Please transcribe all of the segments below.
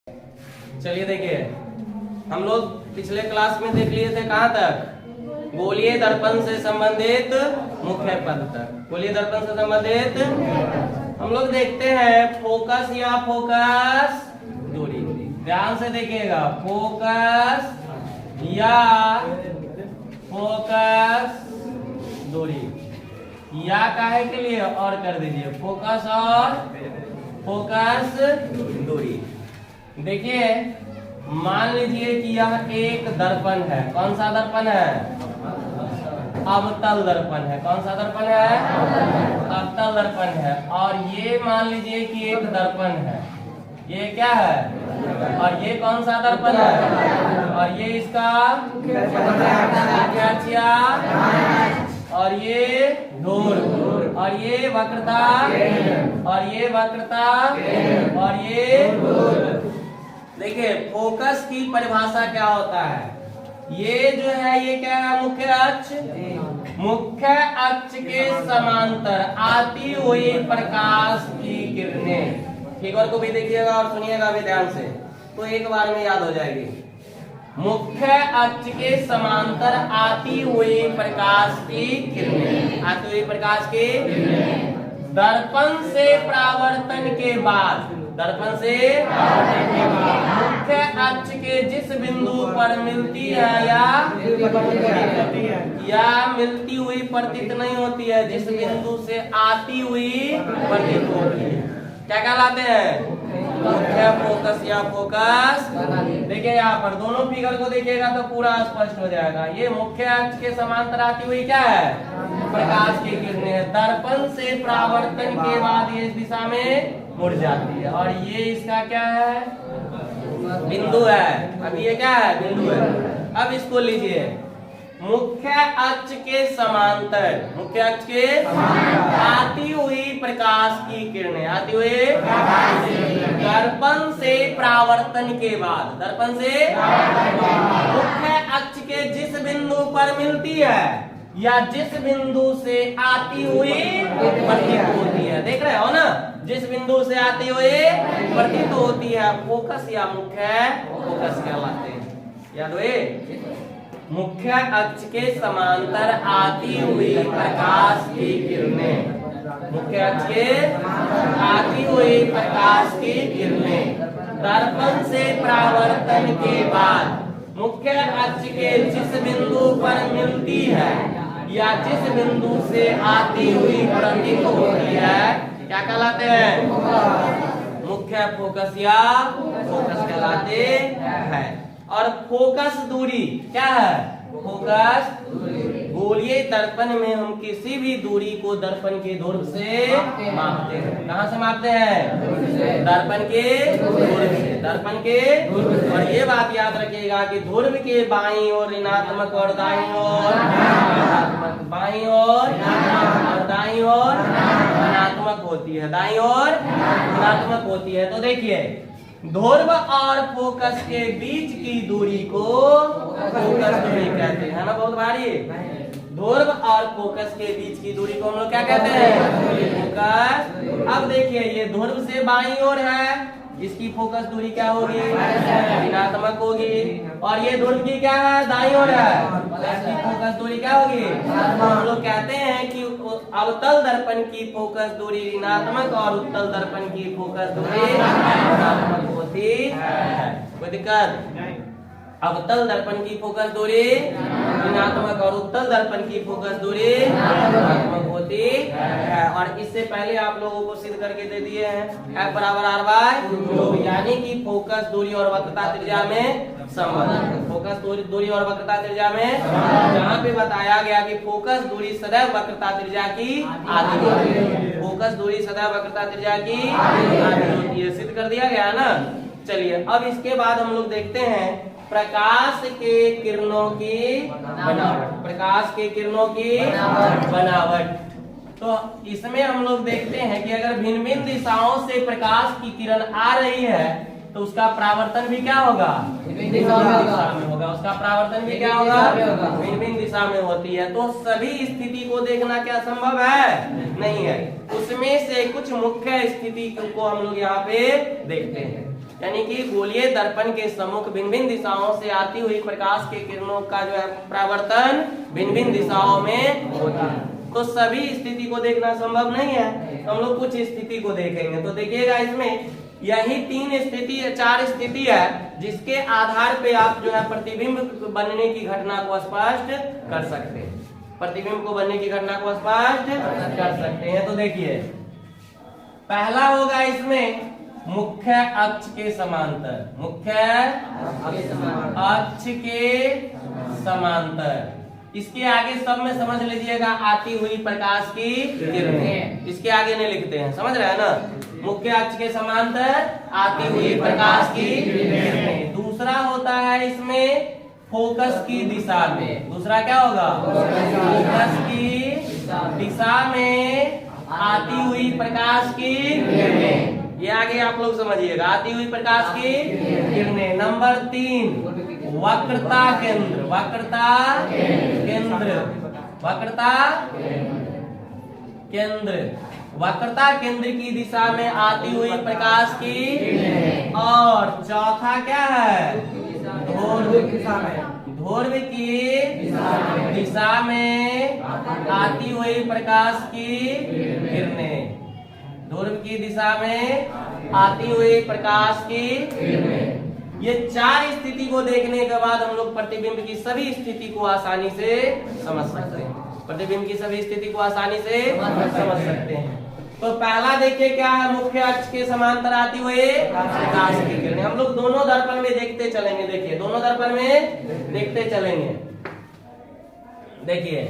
चलिए देखिए, हम लोग पिछले क्लास में देख लिए थे कहाँ तक, गोलीय दर्पण से संबंधित मुख्य पद तक। गोलीय दर्पण से संबंधित हम लोग देखते हैं फोकस या फोकस दूरी। ध्यान से देखिएगा, फोकस या फोकस दूरी, या काहे के लिए और कर दीजिए, फोकस और फोकस दूरी। देखिए, मान लीजिए कि यह एक दर्पण है। कौन सा दर्पण है? अवतल दर्पण है। कौन सा दर्पण है? अवतल दर्पण है। और ये मान लीजिए कि एक दर्पण है। ये क्या है? और ये कौन सा दर्पण है? और ये इसका और ये ध्रुव, और ये वक्रता, और ये वक्रता, और ये देखिए, फोकस की परिभाषा क्या होता है? ये जो है ये क्या है? मुख्य अक्ष। मुख्य अक्ष के समांतर आती हुई प्रकाश की किरणें। फिगर को भी देखिएगा और सुनिएगा भी ध्यान से, तो एक बार में याद हो जाएगी। मुख्य अक्ष के समांतर आती हुई प्रकाश की किरणें, आती हुई प्रकाश की दर्पण से परावर्तन के बाद, दर्पण से मुख्य अक्ष के जिस बिंदु पर मिलती है या मिलती हुई प्रतीत नहीं होती है, जिस बिंदु से आती हुई प्रतीत होती है, क्या कहलाते हैं? मुख्य फोकस या फोकस। देखिए यहाँ पर दोनों फिगर को देखिएगा तो पूरा स्पष्ट हो जाएगा। ये मुख्य अक्ष के समांतर आती हुई क्या है? प्रकाश की किरणें। दर्पण से परावर्तन के बाद ये इस दिशा में मुड़ जाती है, और ये इसका क्या है? बिंदु है। अभी ये क्या है? बिंदु है। अब इसको लीजिए, मुख्य अक्ष के समांतर, मुख्य अक्ष के आती हुई प्रकाश की किरणें, आती हुई दर्पण से परावर्तन के बाद, दर्पण से मुख्य अक्ष के जिस बिंदु पर मिलती है या जिस बिंदु से आती हुई प्रतीत होती है, देख रहे हो ना, जिस बिंदु से आती हुई प्रतीत होती है, फोकस या मुख्य फोकस कहलाते हैं। याद हुए? मुख्य अक्ष के समांतर आती हुई प्रकाश की किरणें, मुख्य अक्ष के आती हुई प्रकाश की किरणें दर्पण से परावर्तन के बाद मुख्य अक्ष के जिस बिंदु पर मिलती है या जिस बिंदु से आती हुई प्रतीत होती है, क्या कहलाते हैं? मुख्य फोकस या फोकस कहलाते हैं। और फोकस दूरी क्या है? फोकस गोलीय दर्पण में हम किसी भी दूरी को दर्पण के ध्रुव से मापते हैं। कहाँ से मापते हैं? दर्पण के ध्रुव से, दर्पण के। और ये बात याद रखिएगा कि ध्रुव के बाईं ओर ऋणात्मक और दाईं ओर धनात्मक, बाईं ओर और दाईं ओर धनात्मक होती है, दाईं ओर धनात्मक होती है। तो देखिए, ध्रुव और फोकस के बीच की दूरी को फोकस दूरी कहते हैं, ना? बहुत भारी। ध्रुव और फोकस के बीच की दूरी को हम लोग क्या कहते हैं? फोकस। अब देखिए, ये ध्रुव से बाईं ओर है, इसकी फोकस दूरी क्या होगी? ऋणात्मक होगी। और ये ध्रुव की क्या है? दाईं ओर है, इसकी फोकस दूरी क्या होगी? हम लोग कहते हैं कि अवतल दर्पण की फोकस दूरी ऋणात्मक और उत्तल दर्पण की फोकस दूरी ऋणात्मक होती है। कोई दिक्कत? अवतल दर्पण की फोकस दूरी ऋणात्मक और उत्तल दर्पण की फोकस दूरी ऋणात्मक होती है। और इससे पहले आप लोगों को सिद्ध करके दे दिए हैं, F बराबर R/2, यानी कि फोकस दूरी और वक्रता त्रिज्या में संबंध। फोकस दूरी और वक्रता त्रिज्या में, जहाँ पे बताया गया कि फोकस दूरी सदैव वक्रता त्रिज्या की आधी होती है, फोकस दूरी सदैव वक्रता त्रिज्या की आधी होती है। सिद्ध कर दिया गया ना। चलिए, अब इसके बाद हम लोग देखते हैं प्रकाश के किरणों की बनावट। प्रकाश के किरणों की बनावट, तो इसमें हम लोग देखते हैं कि अगर भिन्न भिन्न दिशाओं से प्रकाश की किरण आ रही है तो उसका परावर्तन भी क्या होगा? भिन्न दिशा में होगा। उसका परावर्तन भी क्या होगा? भिन्न भिन्न दिशा में होती है। तो सभी स्थिति को देखना क्या संभव है? नहीं है। उसमें से कुछ मुख्य स्थिति को हम लोग यहाँ पे देखते हैं। यानी कि गोलीय दर्पण के सम्मुख भिन्न भिन्न दिशाओं से आती हुई प्रकाश के किरणों का जो है परावर्तन भिन्न भिन्न दिशाओं में होता है। तो सभी स्थिति को देखना संभव नहीं है, तो हम लोग कुछ स्थिति को देखेंगे। तो देखिएगा इसमें यही 4 स्थिति है जिसके आधार पे आप जो है प्रतिबिंब बनने की घटना को स्पष्ट कर सकते हैं। प्रतिबिंब को बनने की घटना को स्पष्ट कर सकते हैं। तो देखिए पहला होगा इसमें मुख्य अक्ष के समांतर, मुख्य अक्ष के समांतर। इसके आगे सब में समझ लीजिएगा आती हुई प्रकाश की किरणें, इसके आगे नहीं लिखते हैं, समझ रहे हैं ना। मुख्य अक्ष के समांतर आती हुई प्रकाश की किरणें। दूसरा होता है इसमें फोकस की दिशा में। दूसरा क्या होगा? फोकस की दिशा में आती हुई प्रकाश की किरणें। ये आगे आप लोग समझिएगा, आती हुई प्रकाश की किरणें। नंबर 3 वक्रता केंद्र, वक्रता केंद्र, वक्रता केंद्र, वक्रता केंद्र की दिशा में आती हुई प्रकाश की। और चौथा क्या है? ध्रुव की दिशा में आती हुई प्रकाश की किरणें। ध्रुव की दिशा में आती हुई प्रकाश की किरणें। ये 4 स्थिति को देखने के बाद हम लोग प्रतिबिंब की सभी स्थिति को आसानी से समझ सकते हैं। प्रतिबिंब की सभी स्थिति को आसानी से समझ सकते हैं। तो पहला देखिए क्या है? मुख्य अक्ष के समांतर आती हुई प्रकाश की किरणें। हम लोग दोनों दर्पण में देखते चलेंगे। देखिए दोनों दर्पण में देखते चलेंगे। देखिए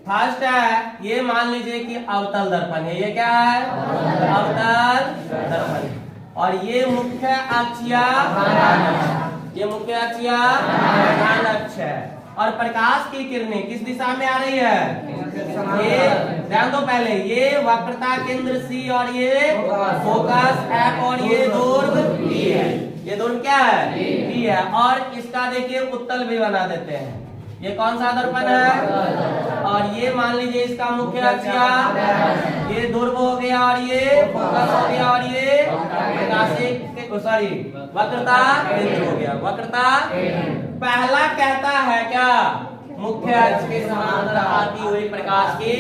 फर्स्ट है, ये मान लीजिए कि अवतल दर्पण है। ये क्या है? अवतल दर्पण। और ये मुख्य अक्ष या ये मुख्य अक्ष या प्रधान अक्ष है। और प्रकाश की किरणें किस दिशा में आ रही है? ये ध्यान दो पहले, ये वक्रता केंद्र C और ये फोकस F और ये ध्रुव P है। ये ध्रुव क्या है? P है। और इसका देखिए उत्तल भी बना देते हैं। ये कौन सा दर्पण है? और ये मान लीजिए इसका मुख्य अक्ष या ये ध्रुव हो गया और ये फोकस हो गया और ये वक्रता केंद्र हो गया। वक्रता पहला कहता है क्या? मुख्य अक्ष के समांतर आती हुई प्रकाश की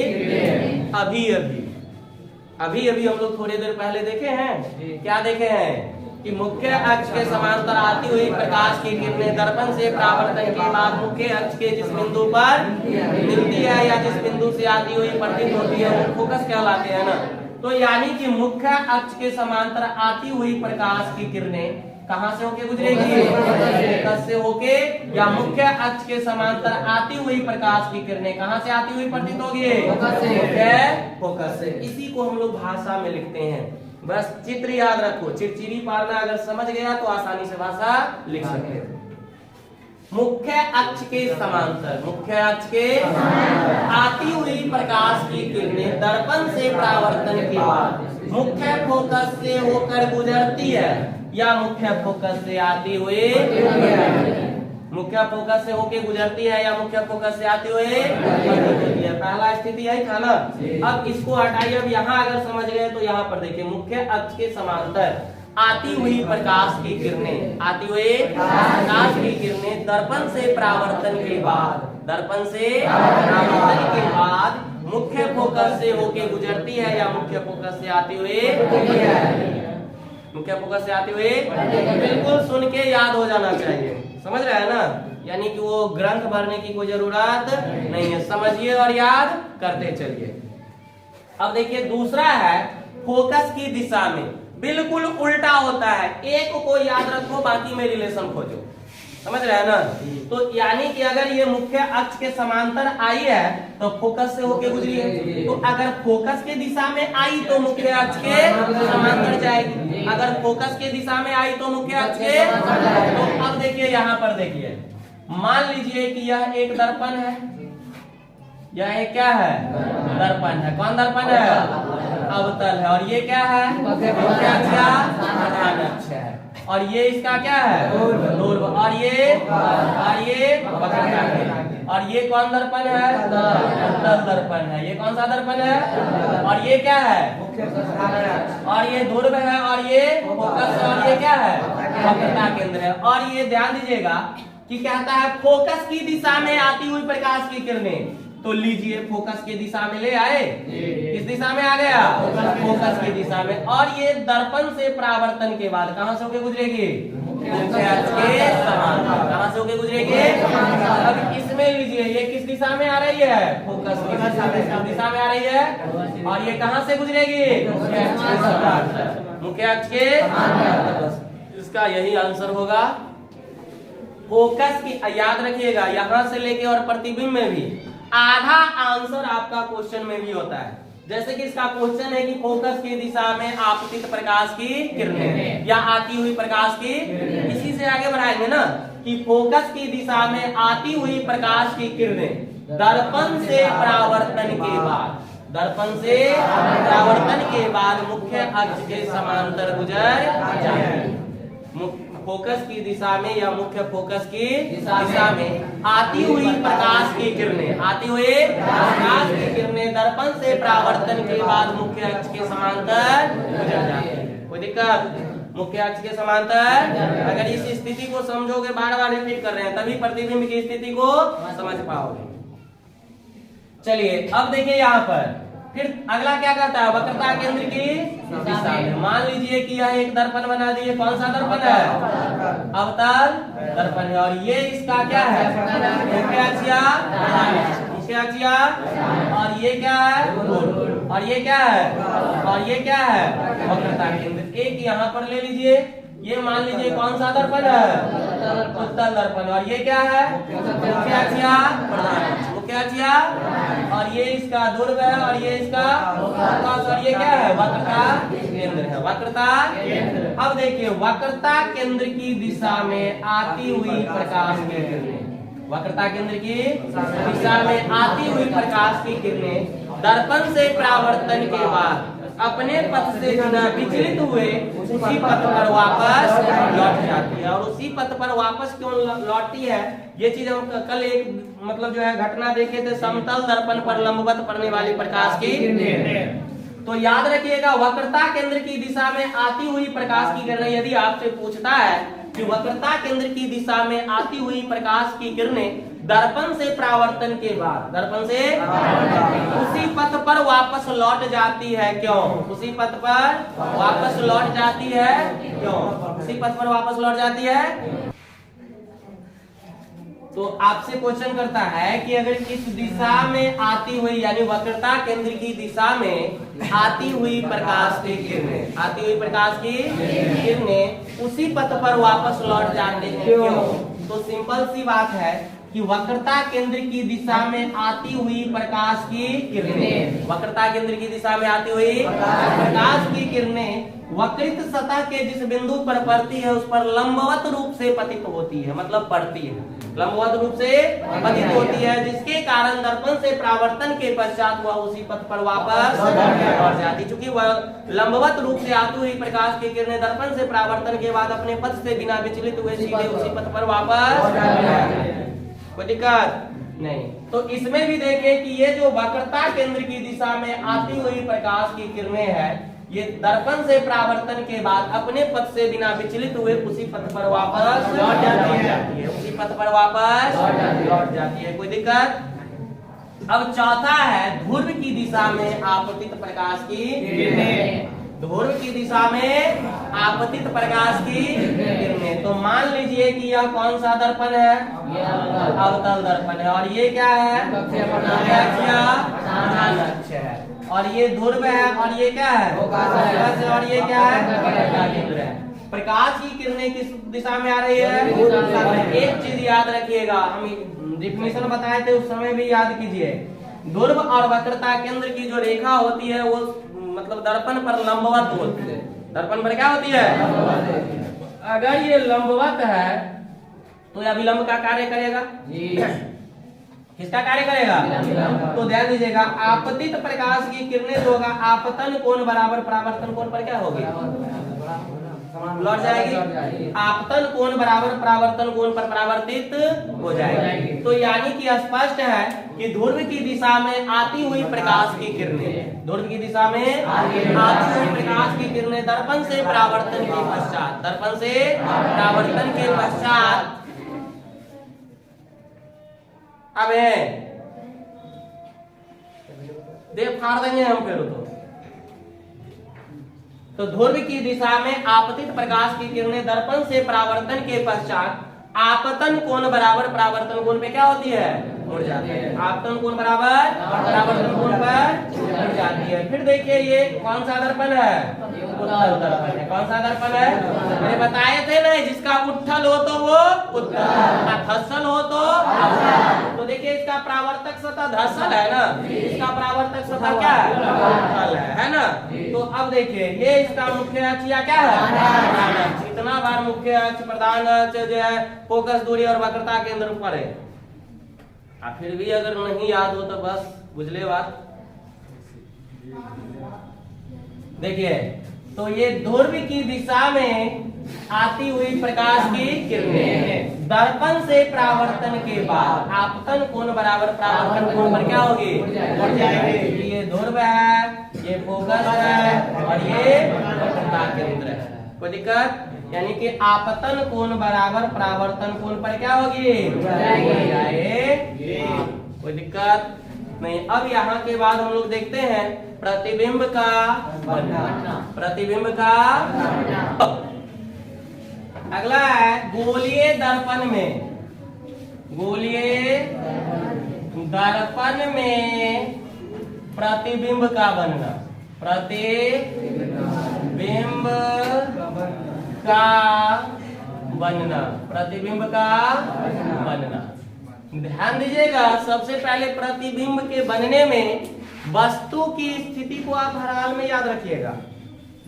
अभी हम लोग थोड़ी देर पहले देखे हैं। क्या देखे हैं? कि मुख्य अक्ष के समांतर आती हुई प्रकाश की किरणें दर्पण से परावर्तन के बाद मुख्य अक्ष के जिस बिंदु पर मिलती है या जिस बिंदु से आती हुई प्रतीत होती है वो फोकस कहलाते हैं ना। तो यानी कि मुख्य अक्ष के समांतर आती हुई प्रकाश की किरणें कहां से होके गुजरेगी? फोकस से होके। या मुख्य अक्ष के समांतर आती हुई प्रकाश की किरणें कहां से आती हुई प्रतीत होगी? फोकस से। इसी को हम लोग भाषा में लिखते हैं। बस चित्र याद रखो, चिरचिरी पालना अगर समझ गया तो आसानी से भाषा लिख सकते हो। मुख्य अक्ष के समांतर, मुख्य अक्ष के आती हुई प्रकाश की किरणें दर्पण से परावर्तन के बाद मुख्य फोकस से होकर गुजरती है या मुख्य फोकस से आती हुई मुख्य फोकस से होके गुजरती है या मुख्य फोकस से आती हुई होती है। पहला स्थिति यही था ना। अब इसको हटाइए। अब यहाँ अगर समझ गए तो यहाँ पर देखिए मुख्य अक्ष के समांतर आती हुई प्रकाश की किरणें, आती हुई प्रकाश की किरणें दर्पण से परावर्तन के बाद, दर्पण से परावर्तन के बाद मुख्य फोकस से होके गुजरती है या मुख्य फोकस से आती हुई मुख्य फोकस से आती हुई। बिल्कुल सुन के याद हो जाना चाहिए, समझ रहे हैं ना। यानी कि वो ग्रंथ भरने की कोई जरूरत नहीं है, समझिए और याद करते चलिए। अब देखिए दूसरा है फोकस की दिशा में बिल्कुल उल्टा होता है। एक को याद रखो, बाकी में रिलेशन खोजो, समझ रहे हैं ना। तो यानी कि अगर ये मुख्य अक्ष के समांतर आई है तो फोकस से होके गुजरी है। तो अगर फोकस के दिशा में आई तो मुख्य अक्ष के समांतर जाएगी, अगर फोकस के दिशा में आई तो मुख्य अक्ष के। तो अब देखिए यहाँ पर देखिए, मान लीजिए कि यह एक दर्पण है, यह एक क्या है? दर्पण है। कौन दर्पण है? अवतल है। और ये क्या है? मुख्य अक्ष या प्रधान अक्ष है। और ये इसका क्या है ध्रुव, और ये वक्रता केंद्र। और ये कौन दर्पण है उत्तल दर्पण है। ये कौन सा दर्पण है और ये क्या है और ये ध्रुव है और ये फोकस है और ये क्या है वक्रता केंद्र है। और ये ध्यान दीजिएगा कि कहता है फोकस की दिशा में आती हुई प्रकाश की किरणें। तो लीजिए फोकस की दिशा में ले आए, किस दिशा में आ गया फोकस की दिशा में। और ये दर्पण से परावर्तन के बाद कहां से होके गुजरेगी मुख्य अक्ष के समांतर। कहां से होके गुजरेगी। अब इसमें लीजिए ये किस दिशा में आ रही है फोकस की दिशा में आ रही है और ये कहां से गुजरेगी मुख्य अक्ष के समांतर। मुख्य अक्ष के इसका यही आंसर होगा। फोकस की याद रखिएगा यहां से लेके और प्रतिबिंब में भी आधा आंसर आपका क्वेश्चन में भी होता है। जैसे कि इसका क्वेश्चन है कि फोकस की दिशा में आपतित प्रकाश की किरणें या आती हुई प्रकाश की, इसी से आगे बढ़ाएंगे ना कि फोकस की दिशा में आती हुई प्रकाश की किरणें दर्पण से परावर्तन के बाद, दर्पण से परावर्तन के बाद मुख्य अक्ष के समांतर गुजर जाएगी। फोकस की दिशा में या मुख्य फोकस की दिशा में आती हुई प्रकाश की किरणें, आती हुई प्रकाश की किरणें दर्पण से परावर्तन के बाद मुख्य अक्ष के समांतर गुजर जाती है। कोई दिक्कत मुख्य अक्ष के समांतर। अगर इस स्थिति को समझोगे, बार बार रिपीट कर रहे हैं, तभी प्रतिबिंब की स्थिति को समझ पाओगे। चलिए अब देखिए यहाँ पर फिर अगला क्या कहता है वक्रता केंद्र की दिशा में। मान लीजिए कि यह एक दर्पण बना दिए। कौन सा दर्पण है अवतल दर्पण है और ये इसका क्या है मुख्य अक्ष और ये क्या है और ये क्या है और ये क्या है वक्रता केंद्र। एक यहाँ पर ले लीजिए, ये मान लीजिए कौन सा दर्पण है उत्तल दर्पण और ये क्या है मुख्य अक्ष और ये इसका ध्रुव है और ये इसका फोकस और ये क्या है वक्रता केंद्र है। वक्रता केंद्र। अब देखिए वक्रता केंद्र की दिशा में आती हुई प्रकाश की किरणें, वक्रता केंद्र की दिशा में आती हुई प्रकाश की किरणें दर्पण से परावर्तन के बाद अपने पथ से बिना विचलित हुए उसी पथ पर वापस लौट जाती है। और उसी पथ पर वापस क्यों लौटती है, ये चीज हम कल एक मतलब जो है घटना देखे थे, समतल दर्पण पर लंबवत पड़ने वाली प्रकाश की। तो याद रखिएगा वक्रता केंद्र की दिशा में आती हुई प्रकाश की किरणें, यदि आपसे पूछता है कि वक्रता केंद्र की दिशा में आती हुई प्रकाश की किरणें दर्पण से परावर्तन के बाद, दर्पण से उसी पथ पर वापस लौट जाती है। क्यों उसी पथ पर वापस लौट जाती है, क्यों उसी पथ पर वापस लौट जाती है। तो आपसे क्वेश्चन करता है कि अगर इस दिशा में आती हुई यानी वक्रता केंद्र की दिशा में आती हुई प्रकाश की किरणें, आती हुई प्रकाश की किरणें उसी पथ पर वापस लौट जाते हैं, क्यों। तो सिंपल सी बात है कि वक्रता केंद्र की दिशा में आती हुई प्रकाश की किरणें, वक्रता केंद्र की दिशा में आती हुई प्रकाश की किरणें वक्रित सतह के जिस बिंदु पर पड़ती है उस पर लंबवत रूप से पतित होती है, मतलब पड़ती है, लंबवत रूप से पतित होती है, जिसके कारण दर्पण से परावर्तन के पश्चात वह उसी पथ पर वापस लौट जाती। चूंकि वह लंबवत रूप से आती हुई प्रकाश की किरणें दर्पण से परावर्तन के बाद अपने पथ से बिना विचलित हुए सीधे उसी पथ पर वापस, कोई दिक्कत नहीं। तो इसमें भी देखें कि ये जो वक्रता केंद्र की दिशा में आती हुई प्रकाश की किरणें है, ये दर्पण से परावर्तन के बाद अपने पथ से बिना विचलित हुए उसी पथ पर वापस लौट जाती है, उसी पथ पर वापस लौट जाती है, कोई दिक्कत। अब चौथा है ध्रुव की दिशा में आपतित प्रकाश की किरणें, ध्रुव की दिशा में आपतित प्रकाश की किरणें। तो मान लीजिए कि यह कौन सा दर्पण है अवतल दर्पण है और ये क्या है अक्ष है और ये ध्रुव है और ये क्या है और ये क्या है प्रकाश की किरणें किस दिशा में आ रही है। एक चीज याद रखिएगा, हम डिफिनेशन बताए थे उस समय भी याद कीजिए, ध्रुव और वक्रता केंद्र की जो रेखा होती है वो मतलब दर्पण पर लंबवत होती है। दर्पण पर क्या होती है, अगर ये लंबवत है तो यह अभिलंब का कार्य करेगा, किसका कार्य करेगा। तो ध्यान दीजिएगा आपतित प्रकाश की किरणें जो होगा आपतन कोण बराबर परावर्तन कोण पर क्या होगी, लौट जाएगी। आपतन कोण बराबर परावर्तन कोण पर परावर्तित हो जाएगी। तो यानी कि स्पष्ट है कि ध्रुव की दिशा में आती हुई प्रकाश की किरणें, ध्रुव की दिशा में आती हुई प्रकाश की किरणें दर्पण से परावर्तन के पश्चात, दर्पण से परावर्तन के पश्चात अब है देख फाड़ देंगे हम फिर तो ध्रुव की दिशा में आपतित प्रकाश की किरणें दर्पण से परावर्तन के पश्चात आपतन कोण बराबर परावर्तन कोण पे क्या होती है, मुड़ जाती है। आपतन कोण बराबर परावर्तन कोण पर मुड़ जाती है। फिर देखिए ये कौन सा दर्पण है, उत्तल दर्पण है। कौन सा दर्पण है, मैंने बताए थे ना, जिसका उठल हो तो वो उत्तल, धसल हो तो अवतल। तो देखिए इसका परावर्तक सतह धसल है ना, इसका परावर्तक सतह क्या है, उत्तल है ना। तो अब देखिए ये इसका मुख्य अक्ष या क्या है, इतना बार मुख्य अक्ष प्रधान अक्ष जो है फोकस दूरी और वक्रता केंद्र पर है। फिर भी अगर नहीं याद हो तो बस बुझले बात। देखिए तो ये ध्रुव की दिशा में आती हुई प्रकाश की किरणें दर्पण से परावर्तन के बाद आपतन कोण बराबर परावर्तन कोण पर क्या होगी, बढ़ जाएगी। ये ध्रुव है, ये फोकस है और ये वक्रता केंद्र है। कोई दिक्कत, यानी कि आपतन कोण बराबर परावर्तन कोण पर क्या होगी, कोई दिक्कत नहीं। अब यहाँ के बाद हम लोग देखते हैं प्रतिबिंब का बनना। प्रतिबिंब का अगला है गोलीय दर्पण में, गोलीय दर्पण में प्रतिबिंब का बनना, प्रतिबिंब का बनना, प्रतिबिंब का बनना। ध्यान दीजिएगा, सबसे पहले प्रतिबिंब के बनने में वस्तु की स्थिति को आप हर हाल में याद रखिएगा,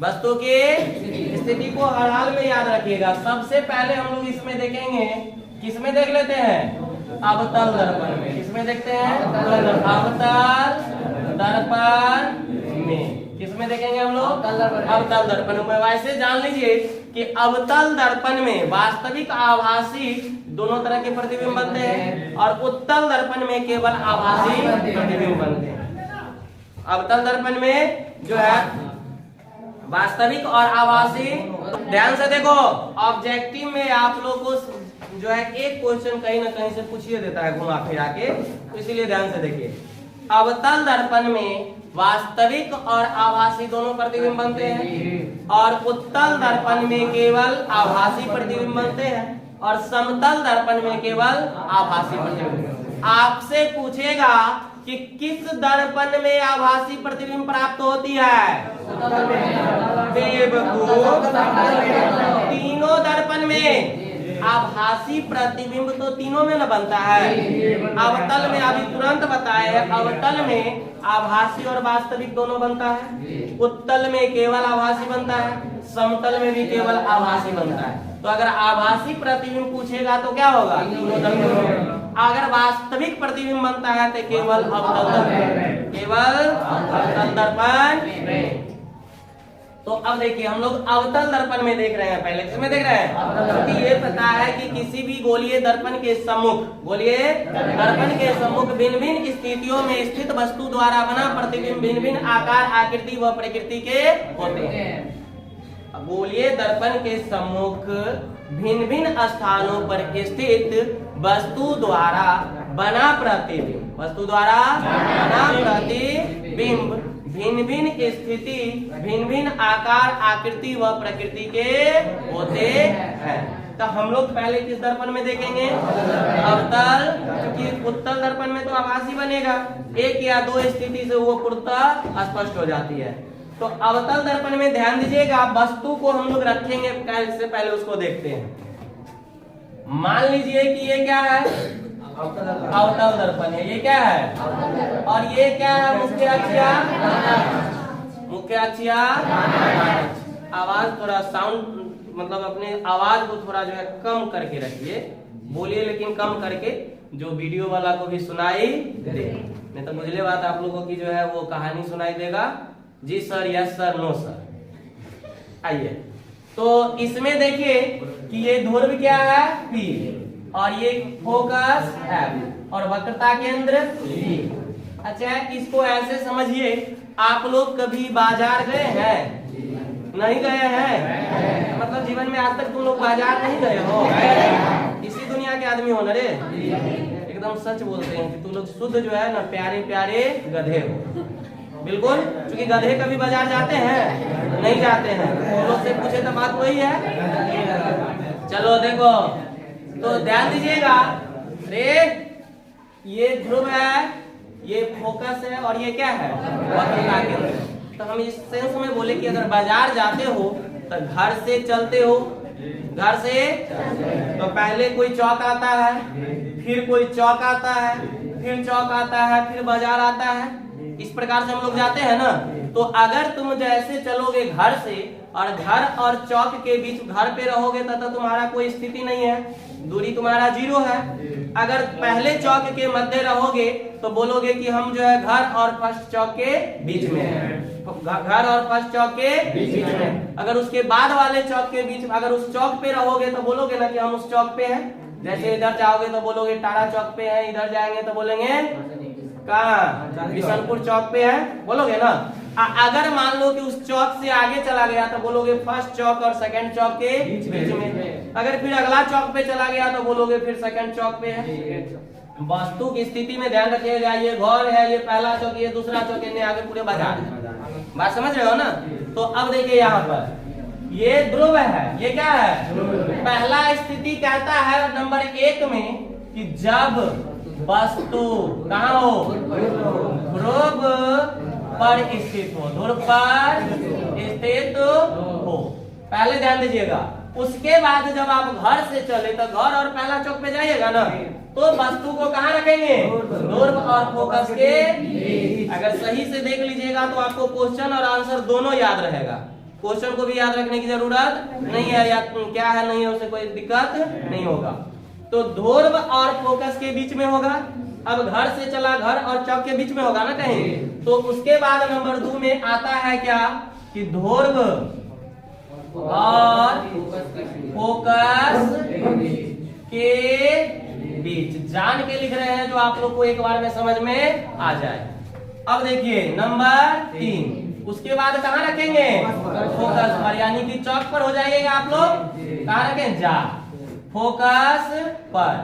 वस्तु की स्थिति को हर हाल में याद रखिएगा। सबसे पहले हम लोग इसमें देखेंगे, किसमें देख लेते हैं, अवतल दर्पण में। किसमें देखते हैं, अवतल दर्पण में। किसमें देखेंगे हम लोग, अवतल दर्पण में। वैसे जान लीजिए कि अवतल दर्पण में वास्तविक आभासी दोनों तरह के प्रतिबिंब बनते हैं और उत्तल दर्पण में केवल आभासी प्रतिबिंब बनते हैं। अवतल दर्पण में जो है वास्तविक और आभासी, ध्यान से देखो ऑब्जेक्टिव में आप लोग को जो है एक क्वेश्चन कहीं ना कहीं से पूछिए देता है घुमा फिरा के, तो इसीलिए ध्यान से देखिए। अवतल दर्पण में वास्तविक और आभासी दोनों प्रतिबिंब बनते हैं और उत्तल दर्पण में केवल आभासी प्रतिबिंब बनते हैं और समतल दर्पण में केवल आभासी प्रतिबिंब। आपसे पूछेगा कि किस दर्पण में आभासी प्रतिबिंब प्राप्त होती है, बेवकूफ, तीनों दर्पण में आभासी प्रतिबिंब तो तीनों में न बनता है। अवतल में अभी तुरंत बताए हैं, अवतल में आभासी और वास्तविक दोनों बनता है, उत्तल में केवल आभासी बनता है, समतल में भी केवल आभासी बनता है। तो अगर आभासी प्रतिबिंब पूछेगा तो क्या होगा, अगर वास्तविक प्रतिबिंब बनता है तो केवल अवतल दर्पण, केवल अवतल दर्पण। तो अब देखिए हम लोग अवतल दर्पण में देख रहे हैं, पहले किसमें देख रहे हैं, क्योंकि ये पता है कि किसी भी गोलीय दर्पण के सम्मुख, गोलीय दर्पण के सम्मुख भिन्न भिन्न स्थितियों में स्थित वस्तु द्वारा बना प्रतिबिंब भिन्न भिन्न आकार, आकृति व प्रकृति के होते हैं। गोलीय दर्पण के सम्मुख भिन्न भिन्न स्थानों पर स्थित वस्तु द्वारा बना प्रतिबिंब, वस्तु द्वारा बना प्रतिबिंब भिन्न भिन्न स्थिति, भिन्न भिन्न आकार, आकृति व प्रकृति के होते हैं। तो हम लोग पहले किस दर्पण में देखेंगे, अवतल, क्योंकि उत्तल दर्पण में तो आभासी बनेगा, एक या दो स्थिति से वो पूर्णतः स्पष्ट हो जाती है। तो अवतल दर्पण में ध्यान दीजिएगा, वस्तु को हम लोग रखेंगे, इससे पहले उसको देखते हैं। मान लीजिए कि ये क्या है, अवतल दर्पण है, ये क्या है, और ये क्या है, मुख्य अक्षिया, मुख्य अक्षिया। आवाज थोड़ा साउंड मतलब अपने आवाज को थोड़ा जो है कम करके रखिए, बोलिए लेकिन कम करके, जो वीडियो वाला को भी सुनाई दे, नहीं तो मुझे बात आप लोगों की जो है वो कहानी सुनाई देगा। जी sir, yes sir, no sir. आइए तो इसमें देखिए कि ये ध्रुव क्या है P और ये फोकस F और वक्रता केंद्र P। अच्छा इसको ऐसे समझिए, आप लोग कभी बाजार गए हैं? नहीं गए हैं? मतलब जीवन में आज तक तुम लोग बाजार नहीं गए हो? इसी दुनिया के आदमी हो ना रे? एकदम सच बोलते हैं कि तुम लोग शुद्ध जो है ना प्यारे प्यारे गधे हो। बिल्कुल, क्योंकि गधे कभी बाजार जाते हैं? नहीं जाते हैं। तुम लोग से पूछे तो बात वही है। चलो देखो, तो ध्यान दीजिएगा रे, ये ध्रुव है, ये फोकस है और ये क्या है? वक्रता केंद्र। तो हम इस सेंस में बोले कि अगर बाजार जाते हो तो घर से चलते हो, घर से तो पहले कोई चौक आता है, फिर कोई चौक आता है, फिर चौक आता है, फिर बाजार आता है। इस प्रकार से हम लोग जाते हैं ना। तो अगर तुम जैसे चलोगे घर से और घर और चौक के बीच घर पे रहोगे तो तुम्हारा कोई स्थिति नहीं है, दूरी तुम्हारा 0 है। अगर पहले चौक के मध्य रहोगे तो बोलोगे कि हम जो है घर और फर्स्ट चौक के बीच में है, घर और फर्स्ट चौक के बीच में। अगर उसके बाद वाले चौक के बीच, अगर उस चौक पे रहोगे तो बोलोगे ना कि हम उस चौक पे हैं। जैसे इधर जाओगे तो बोलोगे टाटा चौक पे है, इधर जाएंगे तो बोलेंगे कहाँ बिशनपुर चौक पे है, बोलोगे ना। अगर मान लो कि उस चौक से आगे चला गया तो बोलोगे फर्स्ट चौक और सेकंड चौक के बीच में। अगर फिर अगला चौक पे चला गया तो बोलोगे फिर सेकंड चौक पे है। वस्तु की स्थिति में ध्यान रखिएगा, ये घर है, ये पहला चौक, ये दूसरा चौक, ये आगे पूरे बाजार है। बात समझ रहे हो ना। तो अब देखिए यहाँ पर ये ध्रुव है, ये क्या है? पहला स्थिति कहता है नंबर 1 में कि जब वस्तु कहाँ हो? ध्रुव पर स्थित हो, ध्रुव पर स्थित हो। पहले ध्यान दीजिएगा। उसके बाद जब आप घर से चले तो घर और पहला चौक पे जाइएगा ना, तो वस्तु को कहाँ रखेंगे? ध्रुव और फोकस के। अगर सही से देख लीजिएगा तो आपको क्वेश्चन और आंसर दोनों याद रहेगा। क्वेश्चन को भी याद रखने की जरूरत नहीं है, या क्या है नहीं है उससे कोई दिक्कत नहीं होगा। तो ध्रुव और फोकस के बीच में होगा। अब घर से चला, घर और चौक के बीच में होगा ना कहीं। तो उसके बाद नंबर 2 में आता है क्या कि ध्रुव और फोकस के बीच। जान के लिख रहे हैं जो आप लोग को एक बार में समझ में आ जाए। अब देखिए नंबर 3, उसके बाद कहाँ रखेंगे? फोकस पर, यानी कि चौक पर हो जाइएगा आप लोग। कहाँ रखें? जा फोकस पर,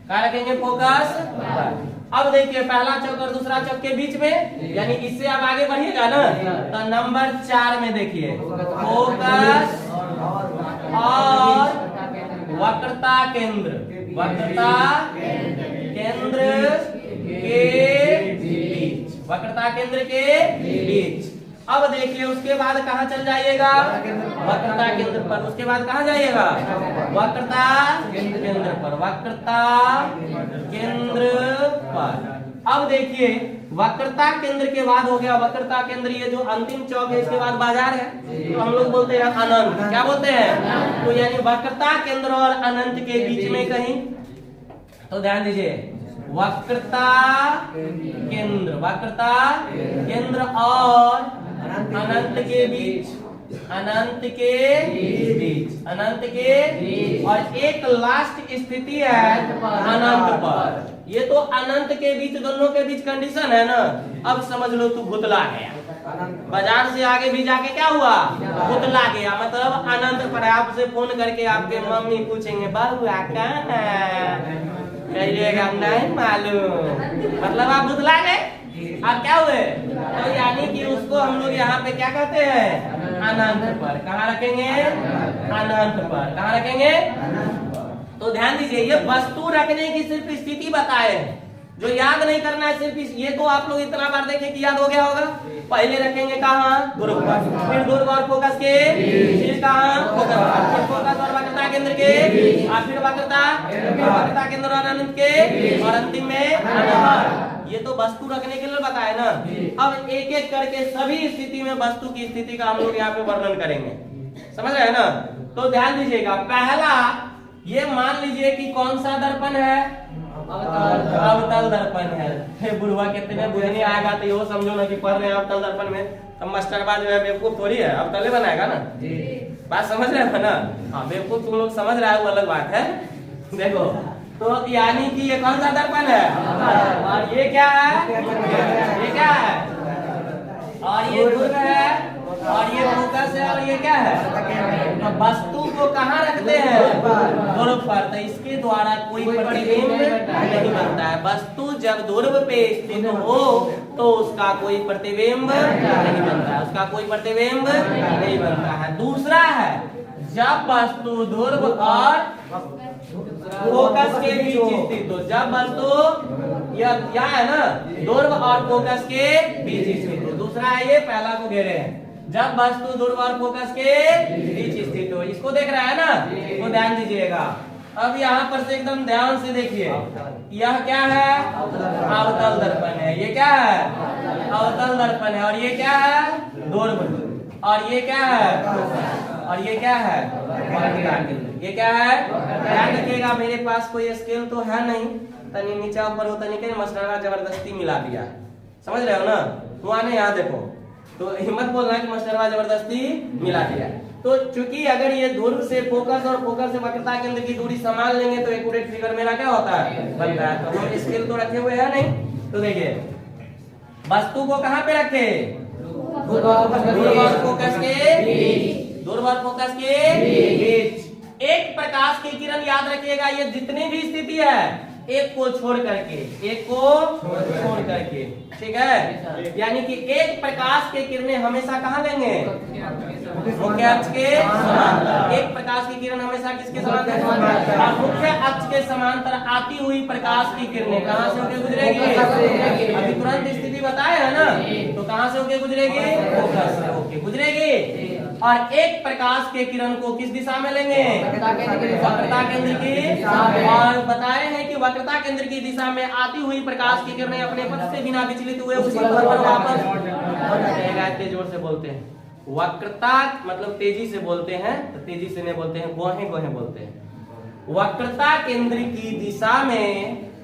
कहाँ रखेंगे? फोकस पर। अब देखिए पहला चौक और दूसरा चौक के बीच में, यानी इससे आप आगे बढ़िएगा ना। तो नंबर 4 में देखिए फोकस और वक्रता केंद्र, वक्रता केंद्र के बीच, वक्रता केंद्र के बीच। अब देखिए उसके बाद कहाँ चल जाइएगा? वक्रता केंद्र पर। उसके बाद कहाँ जाइएगा? वक्रता केंद्र पर, वक्रता केंद्र पर। अब देखिए वक्रता केंद्र के बाद हो गया वक्रता केंद्र, ये जो अंतिम चौक है इसके बाद बाजार है, तो हम लोग बोलते हैं अनंत। क्या बोलते हैं? तो यानी वक्रता केंद्र और अनंत के बीच में कहीं। तो ध्यान दीजिए, वक्रता केंद्र, वक्रता केंद्र और अनंत के बीच, अनंत के बीच, अनंत के बीच। और एक लास्ट स्थिति है अनंत पर। ये तो अनंत के बीच, दोनों के बीच कंडीशन है ना। अब समझ लो तू भुतला गया, बाजार से आगे भी जाके क्या हुआ? भुतला गया। मतलब अनंत पर आपसे फोन करके आपके मम्मी पूछेंगे बाबू कहाँ है, कहिएगा नहीं मालूम, मतलब आप भुतला गए। आप क्या हुए? तो यानी कि उसको हम लोग यहाँ पे क्या कहते हैं? अनंत पर। कहाँ रखेंगे? अनंत पर। कहाँ रखेंगे? तो ध्यान दीजिए, ये वस्तु रखने की सिर्फ स्थिति बताए हैं, जो याद नहीं करना है सिर्फ ये तो आप लोग इतना बार देखें कि याद हो गया होगा। पहले रखेंगे कहाँ? ध्रुव पर, फिर ध्रुव और फोकस के, फिर कहाँ? फोकस पर, फिर फोकस और वक्रता केंद्र के, और फिर वक्रता केंद्र और अनंत के, और अंतिम में अनंत। ये तो वस्तु रखने के लिए बताए ना। अब एक एक करके सभी स्थिति में वस्तु की स्थिति का हम लोग यहाँ पे वर्णन करेंगे। समझ रहे हैं ना। तो ध्यान दीजिएगा, पहला ये मान लीजिए कि कौन सा दर्पण है? अवतल दर्पण है। बुढ़वा कितने बुझनी आएगा तो ये समझो ना कि पढ़ रहे हैं अवतल दर्पण में, तो मास्टर बाद जो है बेवकूफ थोड़ी है, अवतले बनाएगा ना। बात समझ रहे हो ना? हाँ बेवकूफ तुम लोग समझ रहा है वो अलग बात है। देखो तो यानी कि ये कौन सा दर्पण है और ये क्या है, ये क्या है, और ये ध्रुव है और ये फोकस है और ये क्या है। तो वस्तु को कहाँ रखते हैं, ध्रुव पर, तो इसके द्वारा कोई प्रतिबिंब नहीं बनता है। वस्तु जब ध्रुव पे स्थित हो तो उसका कोई प्रतिबिंब नहीं बनता है, उसका कोई प्रतिबिंब नहीं बनता है। दूसरा है जब वस्तु ध्रुव और फोकस के बीच स्थित हो, जब वस्तु यह क्या है ना, ध्रुव और फोकस के बीच स्थित हो। दूसरा है ये, पहला को घेरे हैं, जब वस्तु ध्रुव और फोकस के बीच स्थित हो। इसको देख रहा है ना, तो ध्यान दीजिएगा। अब यहाँ पर से एकदम ध्यान से देखिए, यह क्या है, अवतल दर्पण है। ये क्या है, अवतल दर्पण है। और ये क्या है, ध्रुव। और ये क्या है, और ये क्या है, ये क्या है। ध्यान रखिएगा, मेरे पास कोई स्केल तो है नहीं, तनी नीचा ऊपर होता नहीं, मास्टर जबरदस्ती मिला दिया, समझ रहे हो ना। हुआ नहीं, यहाँ देखो, तो हिम्मत बोलना कि मास्टर जबरदस्ती मिला दिया। तो चूंकि अगर ये ध्रुव से फोकस और फोकस से वक्रता केंद्र की दूरी समान लेंगे तो एक्यूरेट फिगर मेरा क्या होता है, बनता है। तो हम स्केल तो रखे हुए हैं नहीं। तो देखिए वस्तु को कहाँ पे रखे, ध्रुव और फोकस के बीच, ध्रुव और फोकस के बीच। एक प्रकाश की किरण, याद रखिएगा, ये जितनी भी स्थिति है एक को छोड़ करके, एक को छोड़ करके, ठीक है। यानी कि एक प्रकाश के किरणें हमेशा कहाँ लेंगे, मुख्य अक्ष के समांतर। एक प्रकाश की किरण हमेशा किसके समांतर, मुख्य अक्ष के समांतर आती हुई प्रकाश की किरणें कहाँ से होकर गुजरेगी, अभी तुरंत स्थिति बताए है ना, तो कहाँ से होकर गुजरेगी, फोकस से होकर गुजरेगी। और एक प्रकाश के किरण को किस दिशा में लेंगे, वक्रता केंद्र की। और बताए हैं कि वक्रता केंद्र की दिशा में आती हुई प्रकाश की किरणें अपने पथ से बिना विचलित हुए उसी पथ पर वापस, जोर से बोलते हैं, वक्रता मतलब तेजी से बोलते हैं, तो तेजी से नहीं बोलते हैं, गोहे गोहे बोलते हैं। वक्रता केंद्र की दिशा में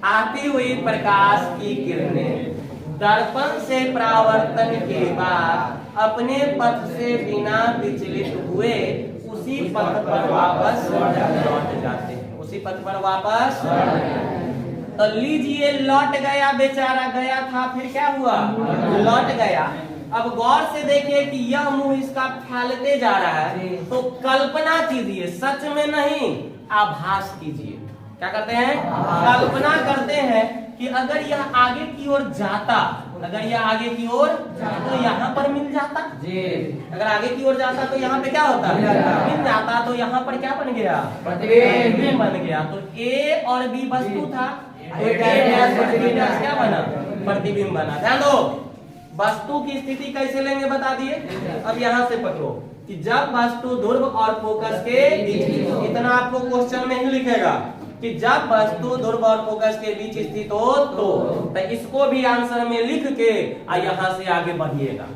आती हुई प्रकाश की किरणें दर्पण से परावर्तन के बाद अपने पथ से बिना विचलित हुए उसी पथ पर वापस लौट जाते हैं, उसी पथ पर वापस। तो लीजिए, लौट गया, बेचारा गया था, फिर क्या हुआ, लौट गया। अब गौर से देखिए कि यह मुंह इसका फैलते जा रहा है, तो कल्पना कीजिए, सच में नहीं, आभास कीजिए। क्या करते हैं, कल्पना करते हैं कि अगर यह आगे की ओर जाता, अगर यह आगे की ओर तो यहाँ पर मिल जाता जी। अगर आगे की ओर जाता तो यहाँ पे क्या होता, मिल जाता। तो यहाँ पर क्या बन गया, प्रतिबिंब बन गया। तो ए और बी वस्तु था, तो क्या बना, प्रतिबिंब बना। ध्यान दो, वस्तु की स्थिति कैसे लेंगे बता दिए। अब यहाँ से पकड़ो कि जब वस्तु ध्रुव और फोकस के बीच, इतना आपको क्वेश्चन में ही लिखेगा कि जब वस्तु ध्रुव और फोकस के बीच स्थित हो तो इसको भी आंसर में लिख के यहाँ से आगे बढ़िएगा,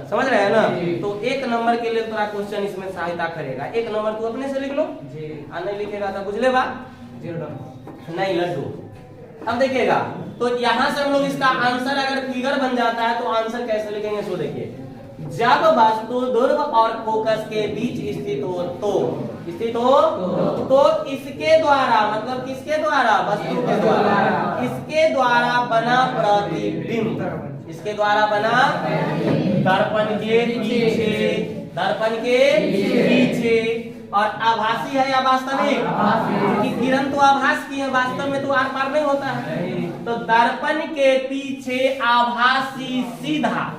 समझ रहे हैं ना। तो एक नंबर के लिए थोड़ा क्वेश्चन इसमें सहायता करेगा। एक नंबर तू अपने से लिख लो, नहीं लिखेगा तो बुझले बात, नहीं लड्डू। अब देखिएगा, तो यहाँ से हम लोग इसका आंसर अगर फिगर बन जाता है तो आंसर कैसे लिखेंगे, सो देखिए। जब वस्तु ध्रुव और फोकस के बीच स्थित हो तो इसके द्वारा, मतलब किसके द्वारा, वस्तु के द्वारा, इसके द्वारा बना प्रतिबिंब, इसके द्वारा बना दर्पण के पीछे, दर्पण के पीछे। और आभासी है या वास्तविक, कि किरण तो आभास की है, वास्तव में तो आर पार नहीं होता है। तो दर्पण के पीछे आभासी सीधा,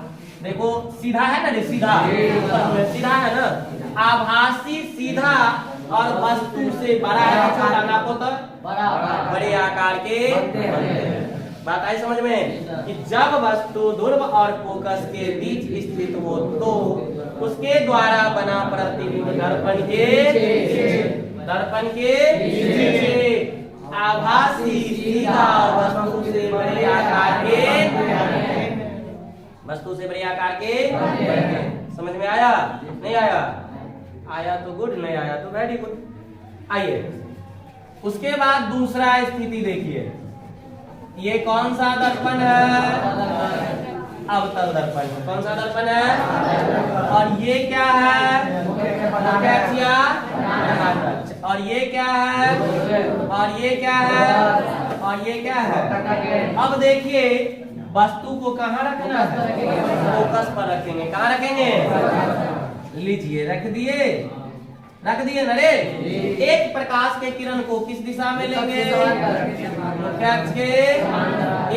देखो सीधा है ना, सीधा सीधा है ना, आभासी सीधा और वस्तु से बड़ा है, छोटा नापो तो बड़े आकार के। बात आई समझ में कि जब वस्तु ध्रुव और फोकस के बीच स्थित हो तो उसके द्वारा बना प्रतिबिंब दर्पण के पीछे आभासी सीधा वस्तु से बड़े आकार के, वस्तु से बड़े आकार के। समझ में आया, नहीं आया, आया तो गुड, नहीं आया तो वेरी गुड। आइए उसके बाद दूसरा स्थिति देखिए, ये कौन सा दर्पण है, अवतल दर्पण है। कौन सा दर्पण है? और ये क्या है? मुख्य अक्ष या प्रधान अक्ष। और ये क्या है? और ये क्या है? और ये क्या है? अब देखिए वस्तु को कहाँ रखना है? फोकस पर रखेंगे। कहाँ रखेंगे? लीजिए रख दिए नरे। एक प्रकाश के किरण को किस दिशा में लेंगे? मुख्य अक्ष के।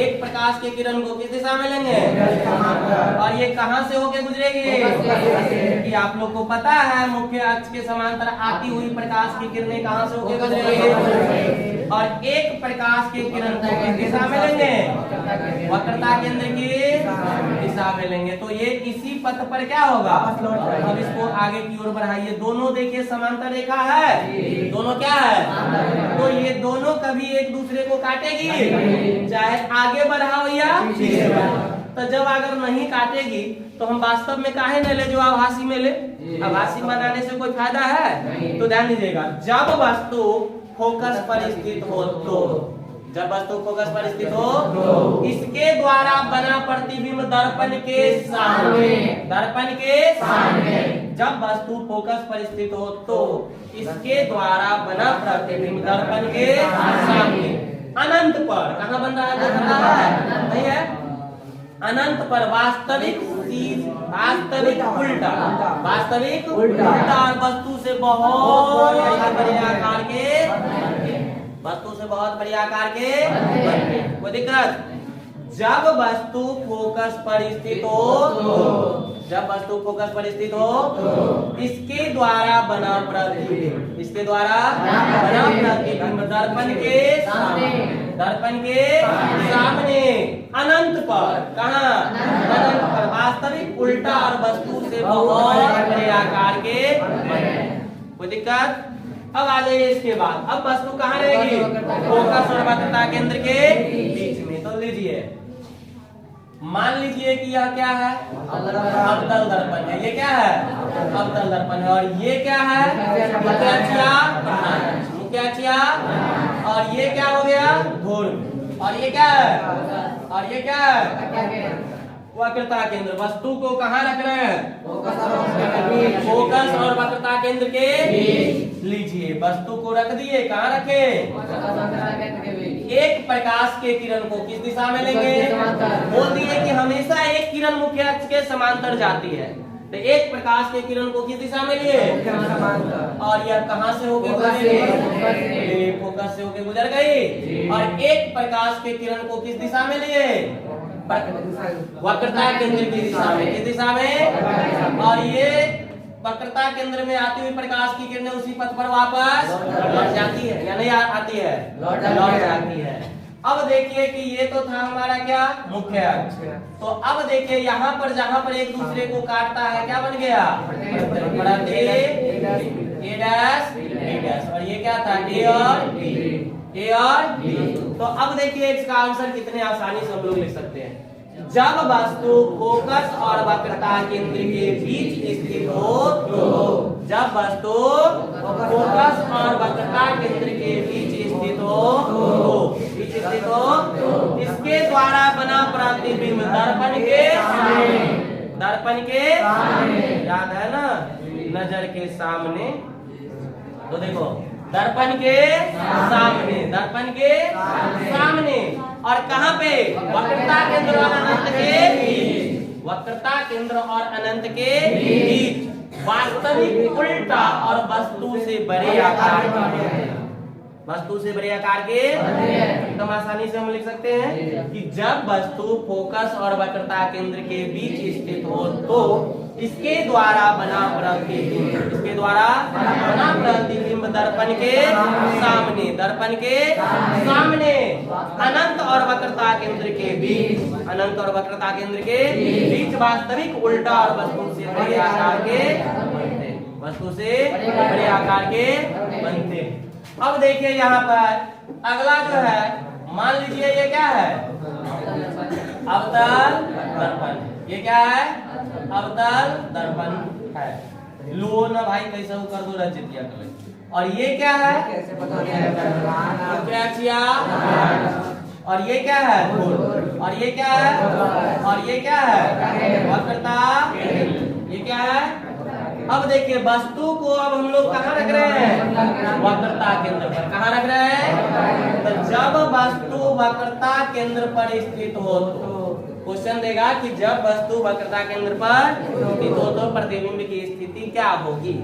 एक प्रकाश के किरण को किस दिशा में लेंगे? और ये कहाँ से होके गुजरेगी? कि आप लोग को पता है मुख्य अक्ष के समांतर आती हुई प्रकाश की किरणें कहाँ से होके गुजरेगी? और एक प्रकाश के किरण को किस दिशा में लेंगे? वक्रता केंद्र की दिशा में लेंगे। तो ये इसी पथ पर क्या होगा? अब इसको आगे की ओर बढ़ाइए। दोनों देखिए समांतर रेखा है। दोनों क्या है? तो ये दोनों कभी एक दूसरे को काटेगी, चाहे आगे बढ़ाओ या पीछे बढ़ाओ। तो जब अगर नहीं काटेगी तो हम वास्तव में काहे न ले जो आभासी में ले? आभासी बनाने से कोई फायदा है? तो ध्यान दीजिएगा, जब वस्तु फोकस पर स्थित हो तो, जब वस्तु फोकस पर स्थित हो तो इसके द्वारा बना प्रतिबिंब दर्पण के सामने, दर्पण के सामने। जब वस्तु फोकस पर स्थित हो तो इसके द्वारा बना प्रतिबिंब दर्पण के सामने अनंत पर, कहाँ बन रहा है? देख रहा है? नहीं है? अनंत पर वास्तविक वास्तविक उल्टा, वास्तविक उल्टा और वस्तु से बहुत बड़े आकार के, वस्तु से बहुत बड़े आकार के कोई दिक्कत? जब वस्तु फोकस पर स्थित हो, जब वस्तु फोकस पर स्थित हो इसके द्वारा बना प्रतिबिंब, इसके द्वारा बना प्रतिबिंब दर्पण के सामने, दर्पण के सामने अनंत पर, कहाँ? अनंत पर वास्तविक उल्टा और वस्तु से बहुत बड़े आकार के। कोई दिक्कत? अब आ जाइए इसके बाद। अब वस्तु कहाँ रहेगी? फोकस और वक्रता केंद्र के बीच में। तो लीजिए, मान लीजिए कि यह क्या है? अवतल दर्पण है। ये क्या है? अवतल दर्पण है। और ये क्या है? मुख्य अक्ष या प्रधान अक्ष। मुख्य अक्ष या, और ये क्या हो गया? ध्रुव। और ये क्या है? और ये क्या है? वक्रता केंद्र। वस्तु को कहाँ रख रहे हैं? फोकस और वक्रता केंद्र के बीच। लीजिए वस्तु को रख दिए। कहाँ रखे? एक प्रकाश के किरण को किस दिशा में लेंगे? बोल दिए कि हमेशा एक किरण मुख्य अक्ष के समांतर जाती है। तो एक प्रकाश के किरण को किस दिशा में लिए? और यह कहाँ से होके गुजरेगी? फोकस से होके गुजर गई। और एक प्रकाश के किरण को किस दिशा में लिए? वक्रता केंद्र की दिशा में। किस दिशा में? और ये वक्रता केंद्र में आती हुई प्रकाश की किरणें उसी पथ पर वापस लौट जाती है या नहीं आती है? लौट जाती है। अब देखिए कि ये तो था हमारा क्या? मुख्य अक्ष। तो अब देखिए यहाँ पर जहाँ पर एक दूसरे को काटता है क्या बन गया? ए डैश बी डैश। और ये क्या था? ए और बी। तो अब देखिए इसका आंसर कितने आसानी से हम लोग लिख सकते हैं। जब वस्तु फोकस और वक्रता केंद्र के बीच स्थित हो तो, जब वस्तु फोकस और वक्रता केंद्र के बीच स्थित हो इसके द्वारा बना प्रतिबिंब दर्पण के सामने, दर्पण के याद है ना? नजर के सामने। तो देखो दर्पण के सामने, दर्पण के सामने। और कहाँ पे? वक्रता केंद्र और अनंत के बीच, वक्रता केंद्र और अनंत के बीच वास्तविक उल्टा और वस्तु से बड़े आकार के, वस्तु से बड़े आकार के। एकदम आसानी से हम लिख सकते हैं कि जब वस्तु फोकस और वक्रता केंद्र के बीच स्थित हो तो इसके द्वारा बना प्रतिबिंब, इसके द्वारा बना प्रतिबिंब दर्पण के सामने, दर्पण के सामने अनंत और वक्रता केंद्र के बीच, अनंत और वक्रता केंद्र के बीच वास्तविक उल्टा और वस्तु से बड़े आकार के बनते, वस्तु से बड़े आकार के बनते। अब देखिए यहाँ पर अगला जो है, मान लीजिए ये क्या है? अवतल दर्पण। ये क्या है? अवतल दर्पण है। लो ना भाई, कैसे कर दो रचित किया कर। और ये क्या है? कैसे पता? और ये क्या है? और ये क्या है, और ये क्या है, वक्रता। ये क्या है? अब देखिए वस्तु को अब हम लोग कहाँ रख रहे हैं, वक्रता केंद्र पर। कहाँ रख रहे हैं? तो जब वस्तु वक्रता केंद्र पर स्थित हो तो क्वेश्चन देगा कि जब वस्तु वक्रता केंद्र पर स्थित हो तो प्रतिबिंब की स्थिति क्या होगी,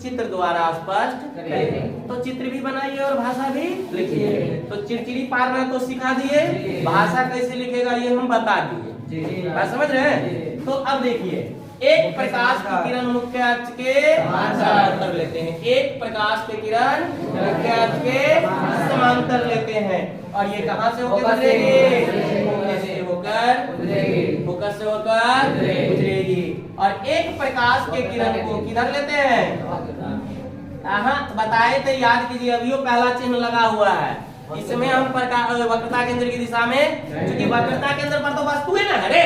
चित्र द्वारा स्पष्ट करें। तो चित्र भी बनाइए और भाषा भी लिखिए। तो चिरचिरी पारना तो सिखा दिए, भाषा कैसे लिखेगा ये हम बता दिए। बात समझ रहे हैं? तो अब देखिए, एक प्रकाश की किरण मुख्य अक्ष के समांतर लेते हैं। एक प्रकाश की किरण मुख्य अक्ष के समांतर लेते हैं और ये कहाँ से होकर गुजरेगी, ऐसे होकर फोकस से होकर गुजरेगी। और एक प्रकाश के किरण को किधर लेते हैं, हाँ बताए थे, याद कीजिए, अभी वो पहला चिन्ह लगा हुआ है। इसमें हम वक्रता केंद्र की दिशा में, क्योंकि वक्रता केंद्र पर तो वस्तु है ना, अरे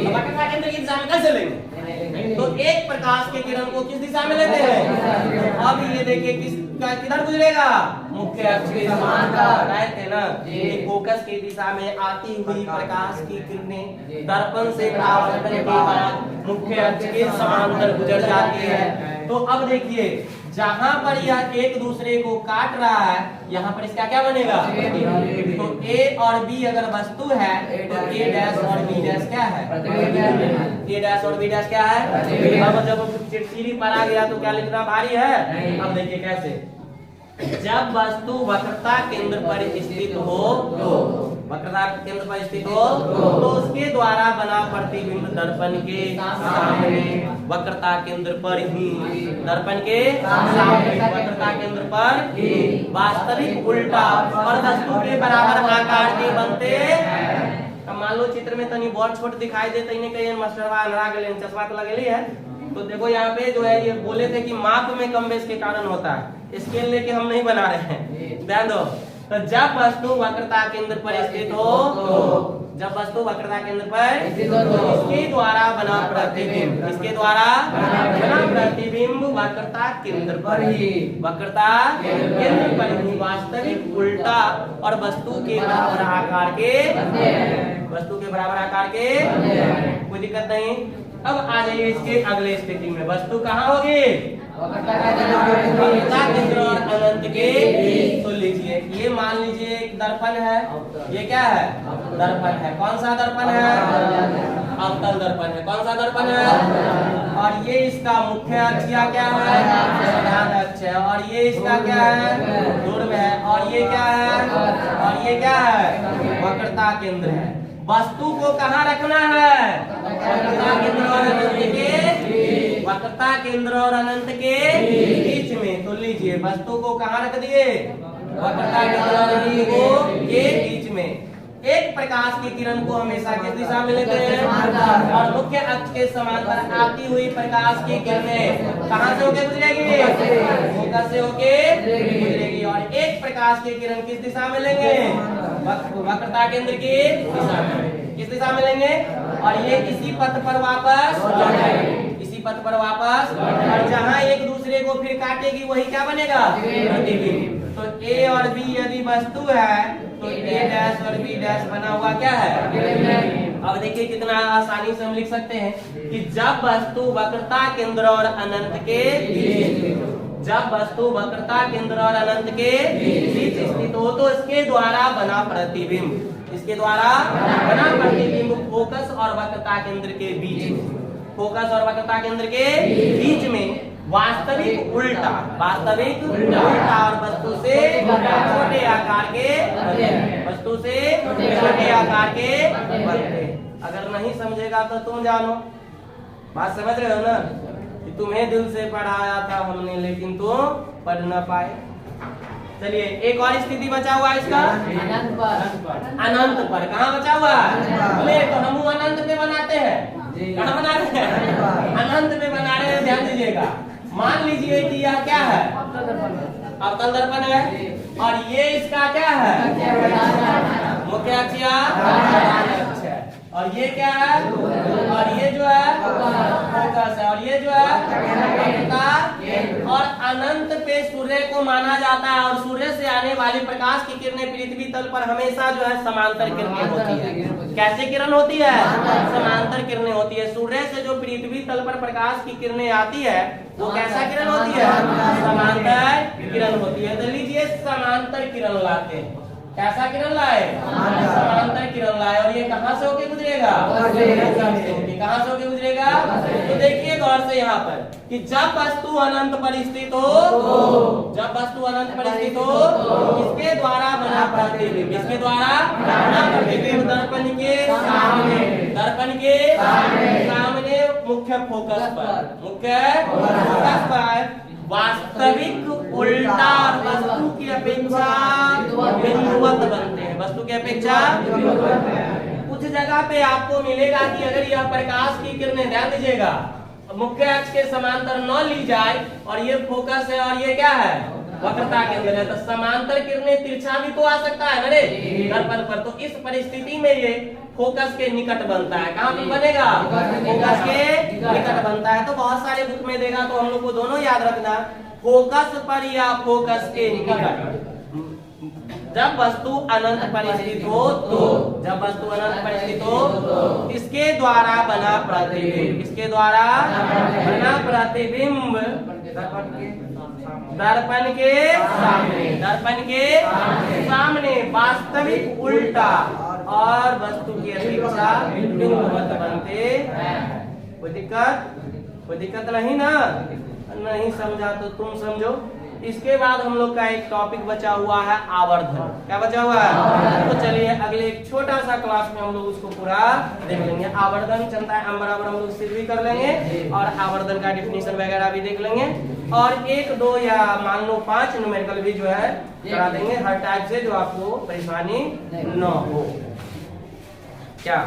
तो वक्रता केंद्र की दिशा में कैसे लेंगे? तो एक प्रकाश के किरण को किस दिशा में लेते हैं? अब ये देखिए किधर गुजरेगा, मुख्य अक्ष के समांतर। कहते ना कि फोकस की दिशा में आती हुई प्रकाश की किरणें दर्पण से परावर्तन के बाद मुख्य अक्ष के समांतर गुजर जाती है। तो अब देखिए, जहां पर यह एक दूसरे को काट रहा है, यहाँ पर इसका क्या बनेगा, तो A और B अगर वस्तु है तो A डैश और B डैश क्या है, A डैश और B डैश क्या है। अब जब चिरचिरी पर आ गया तो क्या लिखना भारी है। अब देखिए कैसे, जब वस्तु वक्रता केंद्र पर स्थित हो तो वक्रता केंद्र पर स्थित हो तो उसके द्वारा बना प्रतिबिंब दर्पण के सामने वक्रता केंद्र पर ही, दर्पण के सामने वक्रता केंद्र पर वास्तविक उल्टा और वस्तु के बराबर आकार के बनते। अब मान लो चित्र में तनी बहुत छोट दिखाई देते इन्हें कहीं मास्टरवा अंधरा गए, चश्मा तो लगेली है। तो देखो यहाँ पे जो है ये बोले थे कि माप में कम बेस के कारण होता है, स्केल लेके हम नहीं बना रहे हैं, ध्यान दो। तो जब वस्तु वक्रता केंद्र पर स्थित हो तो जब वस्तु वक्रता केंद्र पर इसके द्वारा बना प्रतिबिंब, इसके द्वारा बना प्रतिबिंब वक्रता केंद्र पर ही, वक्रता केंद्र पर ही वास्तविक उल्टा और वस्तु के बराबर आकार के, वस्तु के बराबर आकार के, कोई दिक्कत नहीं। अब आ जाइए इसके अगले स्थिति में, वस्तु कहाँ होगी, वक्रता केंद्र और अनंत के। तो लीजिए, ये मान लीजिए एक दर्पण है, ये क्या है, दर्पण है। कौन सा दर्पण है, अवतल दर्पण है। कौन सा दर्पण है, और ये इसका मुख्य अक्ष क्या है, प्रधान अक्ष है, और ये इसका क्या है, ध्रुव है, और ये क्या है, और ये क्या है, वक्रता केंद्र है। वस्तु को कहाँ रखना है, वक्रता केंद्र और अनंत के, वक्रता केंद्र और अनंत के बीच में। तो लीजिए वस्तु को कहाँ रख दिए, वक्रता केंद्र और अनंत को के बीच में। एक प्रकाश की किरण को हमेशा किस दिशा में लेते हैं, और मुख्य अक्ष के समांतर आती हुई प्रकाश की किरणें कहाँ से होके गुजरेगी, फोकस से होके गुजरेगी। और एक प्रकाश की किरण किस दिशा में लेंगे, वक्रता केंद्र की दिशा में, किस दिशा में लेंगे, और ये इसी पथ पर वापस लौट जाएगी, इसी पथ पर वापस। और जहाँ एक दूसरे को फिर काटेगी वही क्या बनेगा, प्रतिबिंब। तो A और B यदि वस्तु है तो A डैश और B डैश बना हुआ क्या है। अब देखिए कितना आसानी से हम लिख सकते हैं कि जब वस्तु वक्रता केंद्र और अनंत के बीच, जब वस्तु वक्रता केंद्र और अनंत के बीच स्थित हो तो इसके द्वारा बना प्रतिबिंब, इसके द्वारा बना प्रतिबिंब फोकस और वक्रता केंद्र के बीच में, फोकस और वक्रता केंद्र के बीच में वास्तविक उल्टा, वास्तविक उल्टा और वस्तु से छोटे आकार के, वस्तु से छोटे आकार के बनते। अगर नहीं समझेगा तो तुम जानो, बात समझ रहे हो ना, कि तुम्हें दिल से पढ़ाया था हमने लेकिन तुम पढ़ न पाए। चलिए एक और स्थिति बचा हुआ है इसका, अनंत पर। अनंत पर कहाँ बचा हुआ है, बोले तो हम अनंत पे बनाते हैं, कहाँ बना रहे हैं, अनंत पे बना रहे हैं। ध्यान दीजिएगा, मान लीजिए कि यह क्या है, अवतल दर्पण है, और ये इसका क्या है, मुख्य अक्ष या प्रधान अक्ष है, और ये क्या है, और ये जो है फोकस है, और ये जो है वक्रता। और अनंत पे सूर्य को माना जाता है, और सूर्य से आने वाली प्रकाश की किरणें पृथ्वी तल पर हमेशा जो है समांतर किरणें होती है। कैसे किरण होती है, समांतर किरणें होती है। सूर्य से जो पृथ्वी तल पर प्रकाश की किरणें आती है वो कैसा किरण होती है, समांतर किरण होती है। तो लीजिए समांतर किरण लाते हैं। कैसा किरण लाए, समांतर किरण लाए। और ये कहाँ से होके गुजरेगा, कहाँ से होके गुजरेगा। तो देखिए गौर से यहाँ पर कि जब वस्तु अनंत पर स्थित हो, जब वस्तु अनंत पर स्थित हो, इसके द्वारा बना प्रतिबिंब, इसके द्वारा बना प्रतिबिंब दर्पण के सामने, दर्पण के सामने मुख्य फोकस पर, मुख्य फोकस पर वास्तविक उल्टा वस्तु की अपेक्षा बिंदुवत बनते हैं, वस्तु की अपेक्षा। कुछ जगह पे आपको मिलेगा कि अगर यह प्रकाश की किरणें, ध्यान दीजिएगा, मुख्य अक्ष के समांतर न ली जाए और ये फोकस है और ये क्या है, वक्रता के अंदर है, तो समांतर किरणें तिरछा भी तो आ सकता है ना रे दर्पण पर। तो इस परिस्थिति में ये फोकस के निकट बनता है। कहाँ पे बनेगा, फोकस के निकट बनता है। तो बहुत सारे बुक में देगा, तो हम लोग को दोनों याद रखना, फोकस पर या फोकस के निकट। जब वस्तु अनंत पर स्थित हो तो, जब वस्तु अनंत पर स्थित हो तो इसके द्वारा बना प्रतिबिंब, इसके द्वारा बना प्रतिबिंब दर्पण के सामने, दर्पण के सामने वास्तविक उल्टा और वस्तु की अपेक्षा बिंदुवत बनते हैं। कोई दिक्कत नहीं ना, नहीं समझा तो तुम समझो। इसके बाद हम लोग का एक टॉपिक बचा हुआ है आवर्धन। क्या बचा हुआ है, तो चलिए अगले एक छोटा सा क्लास में हम लोग उसको पूरा देख लेंगे। आवर्धन चलता है हम बराबर, हम लोग सिद्ध भी कर लेंगे और आवर्धन का डिफिनीशन वगैरह भी देख लेंगे, और 1, 2 या मान लो 5 न्यूमेरिकल भी जो है करा देंगे हर टाइप से, जो आपको परेशानी न हो। क्या